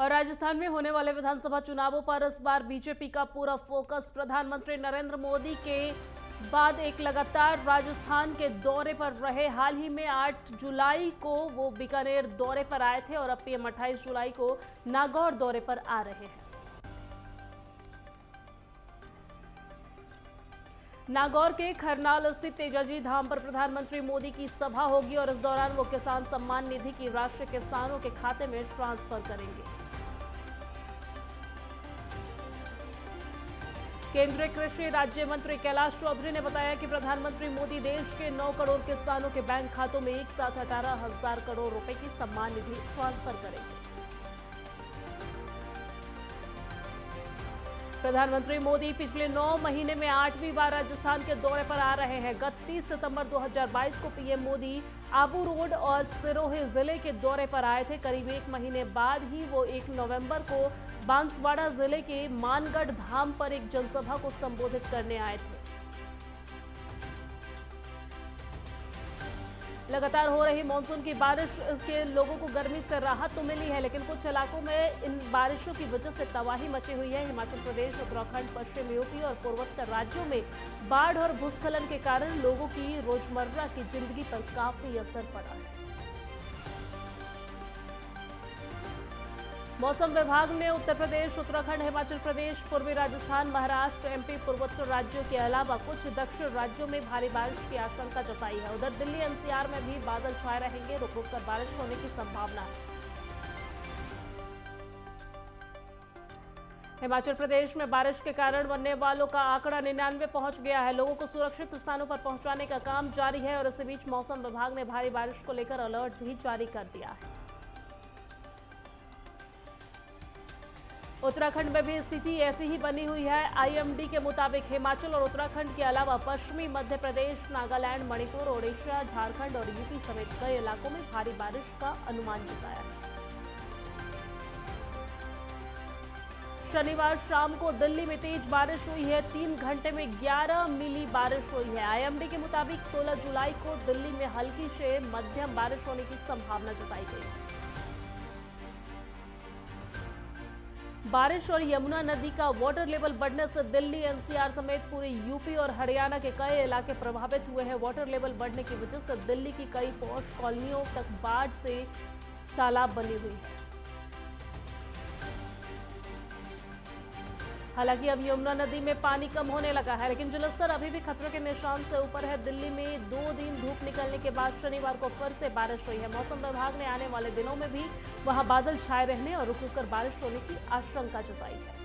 और राजस्थान में होने वाले विधानसभा चुनावों पर इस बार बीजेपी का पूरा फोकस। प्रधानमंत्री नरेंद्र मोदी के बाद एक लगातार राजस्थान के दौरे पर रहे। हाल ही में 8 जुलाई को वो बीकानेर दौरे पर आए थे और अब पीएम 28 जुलाई को नागौर दौरे पर आ रहे हैं। नागौर के खरनाल स्थित तेजाजी धाम पर प्रधानमंत्री मोदी की सभा होगी और इस दौरान वो किसान सम्मान निधि की राशि किसानों के खाते में ट्रांसफर करेंगे। केंद्रीय कृषि राज्य मंत्री कैलाश चौधरी ने बताया कि प्रधानमंत्री मोदी देश के 9 करोड़ किसानों के बैंक खातों में एक साथ 18,000 करोड़ रुपए की सम्मान निधि ट्रांसफर करेंगे। प्रधानमंत्री मोदी पिछले 9 महीने में 8वीं बार राजस्थान के दौरे पर आ रहे हैं। गत 30 सितंबर 2022 को पीएम मोदी आबू रोड और सिरोही जिले के दौरे पर आए थे। करीब 1 महीने बाद ही वो 1 नवंबर को बांसवाड़ा जिले के मानगढ़ धाम पर एक जनसभा को संबोधित करने आए थे। लगातार हो रही मानसून की बारिश के लोगों को गर्मी से राहत तो मिली है, लेकिन कुछ इलाकों में इन बारिशों की वजह से तबाही मची हुई है। हिमाचल प्रदेश, उत्तराखंड, पश्चिम यूपी और पूर्वोत्तर राज्यों में बाढ़ और भूस्खलन के कारण लोगों की रोजमर्रा की जिंदगी पर काफी असर पड़ा है। मौसम विभाग ने उत्तर प्रदेश, उत्तराखंड, हिमाचल प्रदेश, पूर्वी राजस्थान, महाराष्ट्र, एमपी, पूर्वोत्तर राज्यों के अलावा कुछ दक्षिण राज्यों में भारी बारिश की आशंका जताई है। उधर दिल्ली एनसीआर में भी बादल छाए रहेंगे, रुक रुक कर बारिश होने की संभावना है। हिमाचल प्रदेश में बारिश के कारण मरने वालों का आंकड़ा 99 पहुंच गया है। लोगों को सुरक्षित स्थानों पर पहुंचाने का काम जारी है और इसी बीच मौसम विभाग ने भारी बारिश को लेकर अलर्ट भी जारी कर दिया है। उत्तराखंड में भी स्थिति ऐसी ही बनी हुई है। आईएमडी के मुताबिक हिमाचल और उत्तराखंड के अलावा पश्चिमी मध्य प्रदेश, नागालैंड, मणिपुर, ओडिशा, झारखंड और यूपी समेत कई इलाकों में भारी बारिश का अनुमान जताया है। शनिवार शाम को दिल्ली में तेज बारिश हुई है। 3 घंटे में 11 मिली बारिश हुई है। आईएमडी के मुताबिक 16 जुलाई को दिल्ली में हल्की से मध्यम बारिश होने की संभावना जताई गई है। बारिश और यमुना नदी का वाटर लेवल बढ़ने से दिल्ली एनसीआर समेत पूरे यूपी और हरियाणा के कई इलाके प्रभावित हुए हैं। वाटर लेवल बढ़ने की वजह से दिल्ली की कई पॉश कॉलोनियों तक बाढ़ से तालाब बनी हुई है। हालांकि अब यमुना नदी में पानी कम होने लगा है, लेकिन जलस्तर अभी भी खतरे के निशान से ऊपर है। दिल्ली में 2 दिन धूप निकलने के बाद शनिवार को फिर से बारिश हुई है। मौसम विभाग ने आने वाले दिनों में भी वहां बादल छाए रहने और रुक रुक कर बारिश होने की आशंका जताई है।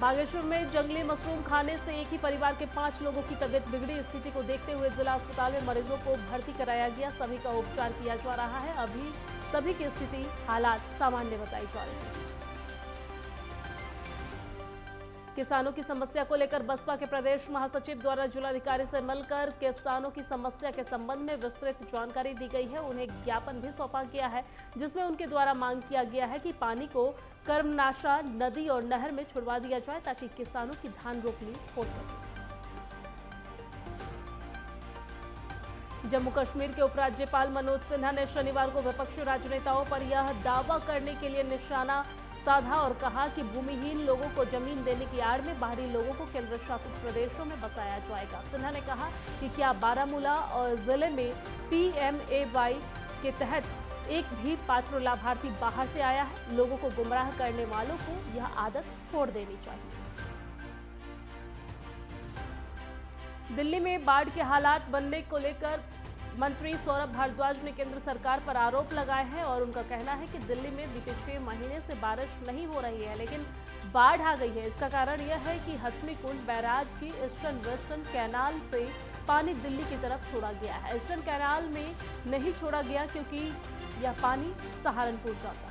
बागेश्वर में जंगली मशरूम खाने से एक ही परिवार के 5 लोगों की तबीयत बिगड़ी। स्थिति को देखते हुए जिला अस्पताल में मरीजों को भर्ती कराया गया। सभी का उपचार किया जा रहा है। अभी सभी की स्थिति हालात सामान्य बताई जा रही है। किसानों की समस्या को लेकर बसपा के प्रदेश महासचिव द्वारा जिलाधिकारी से मिलकर किसानों की समस्या के संबंध में विस्तृत जानकारी दी गई है। उन्हें ज्ञापन भी सौंपा गया है, जिसमें उनके द्वारा मांग किया गया है कि पानी को कर्मनाशा नदी और नहर में छुड़वा दिया जाए ताकि किसानों की धान रोपनी हो सके। जम्मू कश्मीर के उपराज्यपाल मनोज सिन्हा ने शनिवार को विपक्षी राजनेताओं पर यह दावा करने के लिए निशाना साधा और कहा कि भूमिहीन लोगों को जमीन देने की आड़ में बाहरी लोगों को केंद्र शासित प्रदेशों में बसाया जाएगा। सिन्हा ने कहा कि क्या बारामूला और जिले में PMAY के तहत एक भी पात्र लाभार्थी बाहर से आया है? लोगों को गुमराह करने वालों को यह आदत छोड़ देनी चाहिए। दिल्ली में बाढ़ के हालात बनने को लेकर मंत्री सौरभ भारद्वाज ने केंद्र सरकार पर आरोप लगाए हैं और उनका कहना है कि दिल्ली में बीते 6 महीने से बारिश नहीं हो रही है, लेकिन बाढ़ आ गई है। इसका कारण यह है कि हथनी कुंड बैराज की ईस्टर्न वेस्टर्न कैनाल से पानी दिल्ली की तरफ छोड़ा गया है। ईस्टर्न कैनाल में नहीं छोड़ा गया क्योंकि यह पानी सहारनपुर जाता है।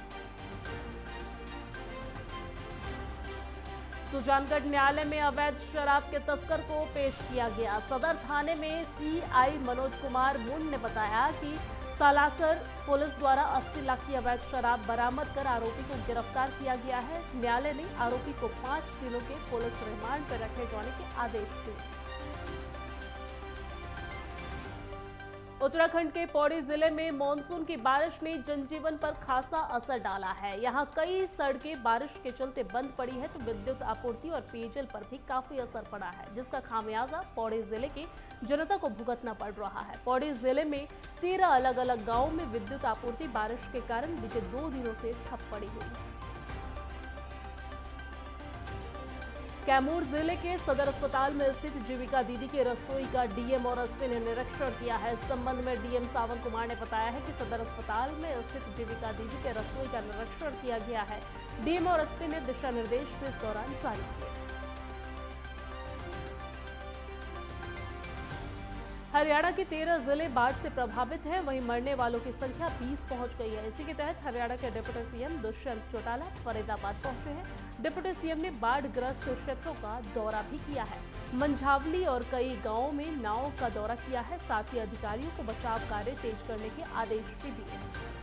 सुजानगढ़ न्यायालय में अवैध शराब के तस्कर को पेश किया गया। सदर थाने में सीआई मनोज कुमार मुंड ने बताया कि सालासर पुलिस द्वारा 80 लाख की अवैध शराब बरामद कर आरोपी को गिरफ्तार किया गया है। न्यायालय ने आरोपी को 5 दिनों के पुलिस रिमांड पर रखे जाने के आदेश दिए। उत्तराखंड के पौड़ी जिले में मानसून की बारिश ने जनजीवन पर खासा असर डाला है। यहां कई सड़कें बारिश के चलते बंद पड़ी है तो विद्युत आपूर्ति और पेयजल पर भी काफी असर पड़ा है, जिसका खामियाजा पौड़ी जिले की जनता को भुगतना पड़ रहा है। पौड़ी जिले में 13 अलग अलग गाँव में विद्युत आपूर्ति बारिश के कारण बीते 2 दिनों से ठप पड़ी हुई है। कैमूर जिले के सदर अस्पताल में स्थित जीविका दीदी के रसोई का डीएम और एसपी ने निरीक्षण किया है। इस संबंध में डीएम सावन कुमार ने बताया है कि सदर अस्पताल में स्थित जीविका दीदी के रसोई का निरीक्षण किया गया है। डीएम और एसपी ने दिशा निर्देश भी इस दौरान जारी किए। हरियाणा के 13 जिले बाढ़ से प्रभावित हैं, वहीं मरने वालों की संख्या 20 पहुंच गई है। इसी के तहत हरियाणा के डिप्टी सीएम दुष्यंत चौटाला फरीदाबाद पहुंचे हैं। डिप्टी सीएम ने बाढ़ ग्रस्त क्षेत्रों का दौरा भी किया है। मंझावली और कई गांवों में नाव का दौरा किया है। साथ ही अधिकारियों को बचाव कार्य तेज करने के आदेश भी दिए हैं।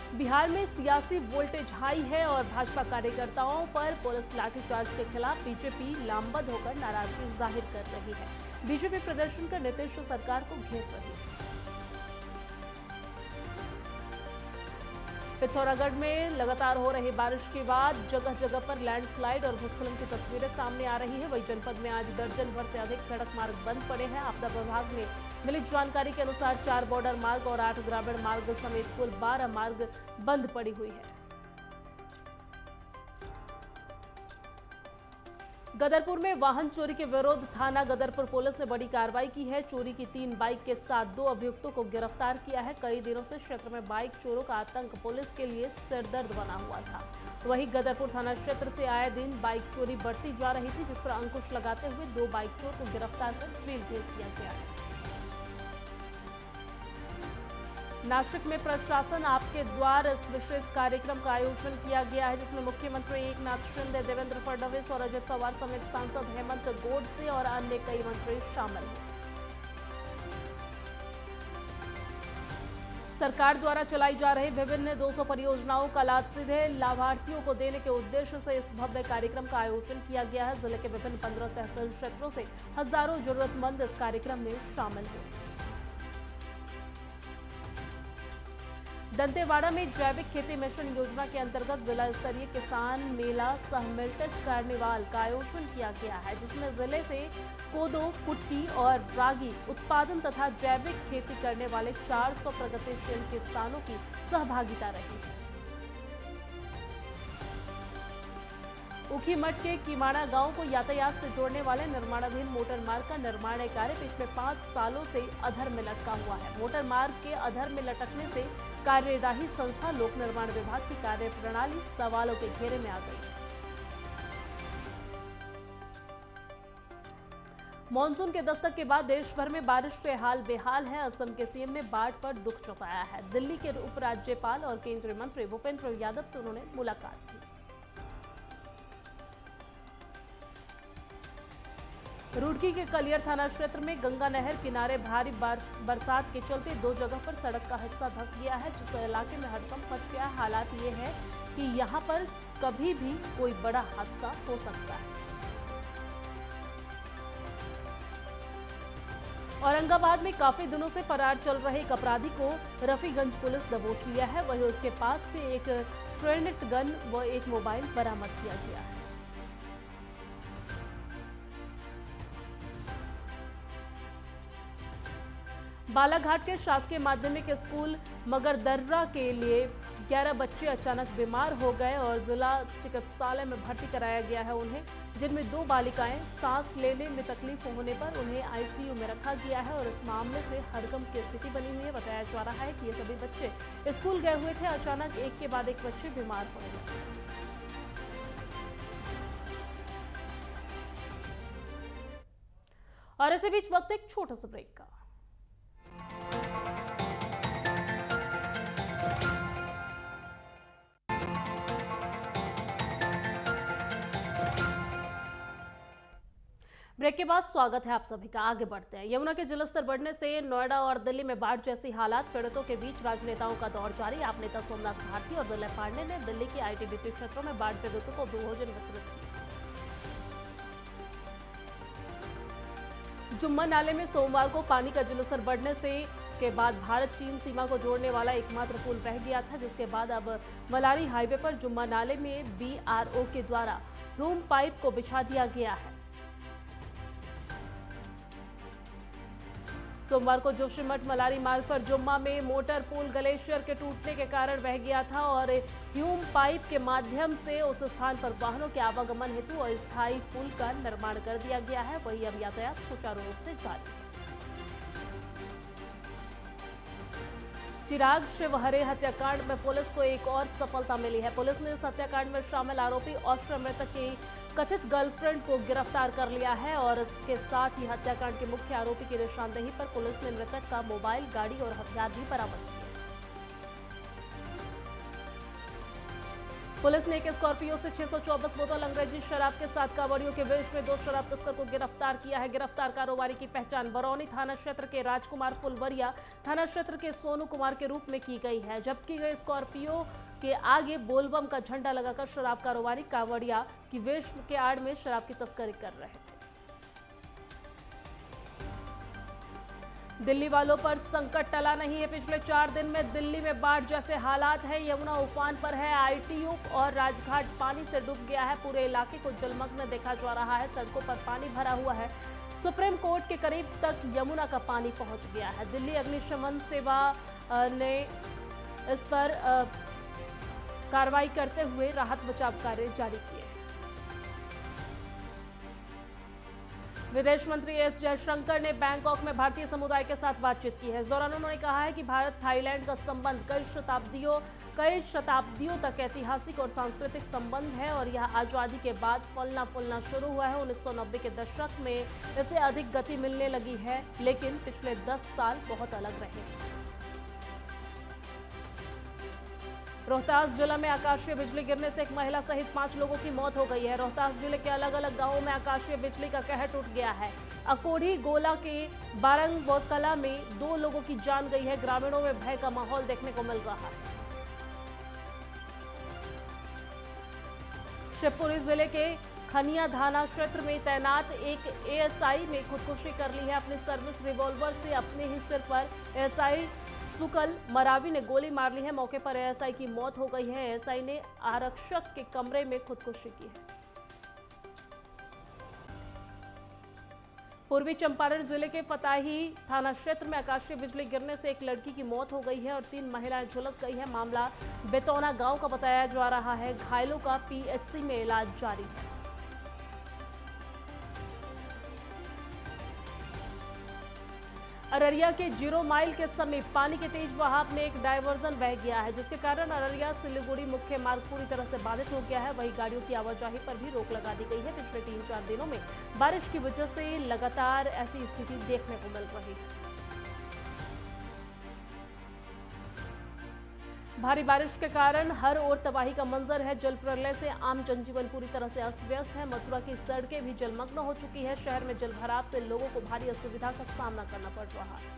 बिहार में सियासी वोल्टेज हाई है और भाजपा कार्यकर्ताओं पर पुलिस लाठीचार्ज के खिलाफ बीजेपी लामबंद होकर नाराजगी जाहिर कर रही है। बीजेपी प्रदर्शन कर नीतीश सरकार को घेर रही है। पिथौरागढ़ में लगातार हो रही बारिश के बाद जगह जगह पर लैंडस्लाइड और भूस्खलन की तस्वीरें सामने आ रही है। वहीं जनपद में आज दर्जन भर से अधिक सड़क मार्ग बंद पड़े हैं। आपदा विभाग ने मिली जानकारी के अनुसार 4 बॉर्डर मार्ग और 8 ग्रामीण मार्ग समेत कुल 12 मार्ग बंद पड़ी हुई है। गदरपुर में वाहन चोरी के विरोध थाना गदरपुर पुलिस ने बड़ी कार्रवाई की है। चोरी की 3 बाइक के साथ 2 अभियुक्तों को गिरफ्तार किया है। कई दिनों से क्षेत्र में बाइक चोरों का आतंक पुलिस के लिए सिरदर्द बना हुआ था। वहीं गदरपुर थाना क्षेत्र से आए दिन बाइक चोरी बढ़ती जा रही थी, जिस पर अंकुश लगाते हुए 2 बाइक चोर को गिरफ्तार कर जेल भेज दिया गया है। नासिक में प्रशासन आपके द्वार इस विशेष कार्यक्रम का आयोजन किया गया है, जिसमें मुख्यमंत्री एकनाथ शिंदे, देवेंद्र फडणवीस और अजित पवार समेत सांसद हेमंत गोडसे और अन्य कई मंत्री शामिल हैं। सरकार द्वारा चलाई जा रही विभिन्न 200 परियोजनाओं का लाभ सीधे लाभार्थियों को देने के उद्देश्य से इस भव्य कार्यक्रम का आयोजन किया गया है। जिले के विभिन्न 15 तहसील क्षेत्रों से हजारों जरूरतमंद इस कार्यक्रम में शामिल हुए। दंतेवाड़ा में जैविक खेती मिशन योजना के अंतर्गत जिला स्तरीय किसान मेला सह मिल्टेस कार्निवाल का आयोजन किया गया है, जिसमें जिले से कोदो, कुटकी और रागी उत्पादन तथा जैविक खेती करने वाले 400 प्रगतिशील किसानों की सहभागिता रही है। ऊखीमठ के कीमाड़ा गांव को यातायात से जोड़ने वाले निर्माणाधीन मोटर मार्ग का निर्माण कार्य पिछले 5 सालों से अधर में लटका हुआ है। मोटर मार्ग के अधर में लटकने से कार्यदायी संस्था लोक निर्माण विभाग की कार्य प्रणाली सवालों के घेरे में आ गई। मॉनसून के दस्तक के बाद देश भर में बारिश से हाल बेहाल है। असम के सीएम ने बाढ़ पर दुख जताया है। दिल्ली के उपराज्यपाल और केंद्रीय मंत्री भूपेंद्र यादव से उन्होंने मुलाकात की। रुड़की के कलियर थाना क्षेत्र में गंगा नहर किनारे भारी बरसात के चलते 2 जगह पर सड़क का हिस्सा धंस गया है, जिससे इलाके में हड़कंप मच गया। हालात ये है कि यहां पर कभी भी कोई बड़ा हादसा हो सकता है। औरंगाबाद में काफी दिनों से फरार चल रहे एक अपराधी को रफीगंज पुलिस दबोच लिया है। वहीं उसके पास से एक ट्रेनेट गन व एक मोबाइल बरामद किया गया है। बालाघाट के शासकीय माध्यमिक स्कूल मगरदर्रा के लिए 11 बच्चे अचानक बीमार हो गए और जिला चिकित्सालय में भर्ती कराया गया है उन्हें, जिनमें 2 बालिकाएं सांस लेने में तकलीफ होने पर उन्हें आईसीयू में रखा गया है और इस मामले से हड़कंप की स्थिति बनी हुई है। बताया जा रहा है कि ये सभी बच्चे स्कूल गए हुए थे, अचानक एक के बाद एक बच्चे बीमार हो गए। और इसी बीच वक्त एक छोटा सा ब्रेक का। ब्रेक के बाद स्वागत है आप सभी का। आगे बढ़ते हैं। यमुना के जलस्तर बढ़ने से नोएडा और दिल्ली में बाढ़ जैसी हालात, पीड़ितों के बीच राजनेताओं का दौर जारी। आप नेता सोमनाथ भारती और दिलीप पांडे ने दिल्ली के आईटीबीपी क्षेत्रों में बाढ़ पीड़ितों को भोजन वितरित किया। जुम्मा नाले में सोमवार को पानी का जलस्तर बढ़ने से के बाद भारत चीन सीमा को जोड़ने वाला एकमात्र पुल बह गया था, जिसके बाद अब मलारी हाईवे पर जुम्मा नाले में बीआरओ के द्वारा ह्यूम पाइप को बिछा दिया गया है। सोमवार को जोशीमठ मलारी मार्ग पर जुम्मा में मोटर पुल ग्लेशियर के टूटने के कारण बह गया था और ह्यूम पाइप के माध्यम से उस स्थान पर वाहनों के आवागमन हेतु अस्थायी पुल का निर्माण कर दिया गया है। वहीं अब यातायात सुचारू रूप से जारी है। चिराग शिवहरे हत्याकांड में पुलिस को एक और सफलता मिली है। पुलिस ने इस हत्याकांड में शामिल आरोपी ऑस्ट्रिया मृतक की कथित गर्लफ्रेंड को गिरफ्तार कर लिया है और इसके साथ ही हत्याकांड के मुख्य आरोपी की निशानदेही पर पुलिस ने मृतक का मोबाइल, गाड़ी और हथियार भी बरामद किए। पुलिस ने एक स्कॉर्पियो से 624 बोतल अंग्रेजी शराब के साथ कांवड़ियों के वेश में 2 शराब तस्कर को गिरफ्तार किया है। गिरफ्तार कारोबारी की पहचान बरौनी थाना क्षेत्र के राजकुमार फुलवरिया, थाना क्षेत्र के सोनू कुमार के रूप में की गई है। जबकि गए स्कॉर्पियो के आगे बोलबम का झंडा लगाकर शराब कारोबारी कांवड़िया की वेश के आड़ में शराब की तस्करी कर रहे थे। दिल्ली वालों पर संकट टला नहीं है। पिछले 4 दिन में दिल्ली में बाढ़ जैसे हालात हैं। यमुना उफान पर है, आईटीयू और राजघाट पानी से डूब गया है। पूरे इलाके को जलमग्न देखा जा रहा है। सड़कों पर पानी भरा हुआ है। सुप्रीम कोर्ट के करीब तक यमुना का पानी पहुंच गया है। दिल्ली अग्निशमन सेवा ने इस पर कार्रवाई करते हुए राहत बचाव कार्य जारी किए। विदेश मंत्री एस जयशंकर ने बैंकॉक में भारतीय समुदाय के साथ बातचीत की है। इस दौरान उन्होंने कहा है कि भारत थाईलैंड का संबंध कई शताब्दियों तक ऐतिहासिक और सांस्कृतिक संबंध है और यह आजादी के बाद फलना फूलना शुरू हुआ है। 1990 के दशक में इसे अधिक गति मिलने लगी है, लेकिन पिछले 10 साल बहुत अलग रहे। रोहतास जिला में आकाशीय बिजली गिरने से एक महिला सहित 5 लोगों की मौत हो गई है। रोहतास जिले के अलग अलग गांवों में आकाशीय बिजली का कहर टूट गया है। अकोढ़ी गोला के बारंग व कला में 2 लोगों की जान गई है। ग्रामीणों में भय का माहौल देखने को मिल रहा है। शिवपुरी जिले के खनिया थाना क्षेत्र में तैनात एक एएसआई ने खुदकुशी कर ली है। अपनी सर्विस रिवॉल्वर से अपने ही सिर पर एएसआई सुकल मरावी ने गोली मार ली है। मौके पर एएसआई की मौत हो गई है। एएसआई ने आरक्षक के कमरे में खुदकुशी की है। पूर्वी चंपारण जिले के फताही थाना क्षेत्र में आकाशीय बिजली गिरने से एक लड़की की मौत हो गई है और 3 महिलाएं झुलस गई है। मामला बेतौना गांव का बताया जा रहा है। घायलों का पीएचसी में इलाज जारी है। अररिया के 0 माइल के समीप पानी के तेज बहाव में एक डायवर्जन बह गया है, जिसके कारण अररिया सिलीगुड़ी मुख्य मार्ग पूरी तरह से बाधित हो गया है। वहीं गाड़ियों की आवाजाही पर भी रोक लगा दी गई है। पिछले 3-4 दिनों में बारिश की वजह से लगातार ऐसी स्थिति देखने को मिल रही है। भारी बारिश के कारण हर ओर तबाही का मंजर है। जल प्रलय से आम जनजीवन पूरी तरह से अस्त व्यस्त है। मथुरा की सड़कें भी जलमग्न हो चुकी है। शहर में जलभराव से लोगों को भारी असुविधा का सामना करना पड़ रहा है।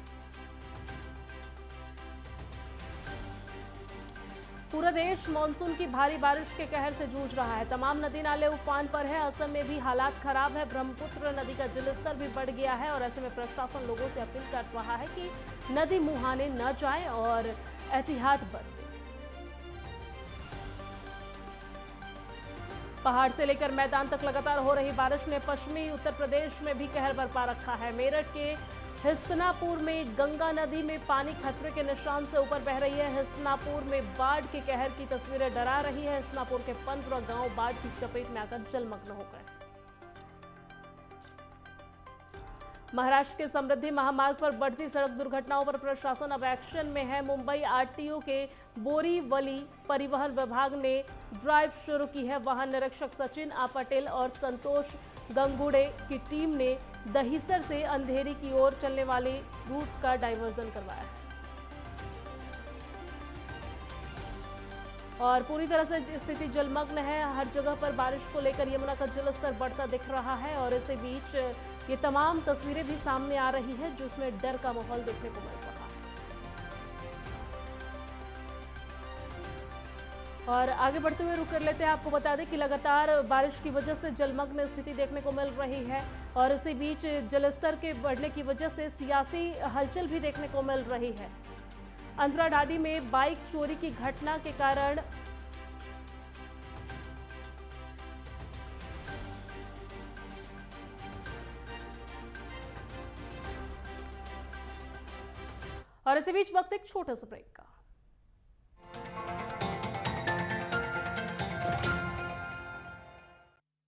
पूरा देश मानसून की भारी बारिश के कहर से जूझ रहा है। तमाम नदी नाले उफान पर है। असम में भी हालात खराब है। ब्रह्मपुत्र नदी का जलस्तर भी बढ़ गया है और ऐसे में प्रशासन लोगों से अपील कर रहा है कि नदी मुहाने न जाए और एहतियात बरतें। पहाड़ से लेकर मैदान तक लगातार हो रही बारिश ने पश्चिमी उत्तर प्रदेश में भी कहर बरपा रखा है। मेरठ के हिस्तनापुर में गंगा नदी में पानी खतरे के निशान से ऊपर बह रही है। हिस्तनापुर में बाढ़ के कहर की तस्वीरें डरा रही है। हिस्तनापुर के 15 गांव बाढ़ की चपेट में आकर जलमग्न हो गए। महाराष्ट्र के समृद्धि महामार्ग पर बढ़ती सड़क दुर्घटनाओं पर प्रशासन अब एक्शन में है। मुंबई आरटीओ के बोरीवली परिवहन विभाग ने ड्राइव शुरू की है। वाहन निरीक्षक सचिन आ पटेल और संतोष गंगुड़े की टीम ने दहिसर से अंधेरी की ओर चलने वाले रूट का डायवर्जन करवाया है और पूरी तरह से स्थिति जलमग्न है। हर जगह पर बारिश को लेकर यमुना का जलस्तर बढ़ता दिख रहा है और इसी बीच ये तमाम तस्वीरें भी सामने आ रही है जिसमें डर का माहौल देखने को मिल रहा है। और आगे बढ़ते हुए रुक कर लेते हैं। आपको बता दें कि लगातार बारिश की वजह से जलमग्न स्थिति देखने को मिल रही है और इसी बीच जलस्तर के बढ़ने की वजह से सियासी हलचल भी देखने को मिल रही है। अंतराडांडी में बाइक चोरी की घटना के कारण और इसी बीच वक्त एक छोटा सा ब्रेक का।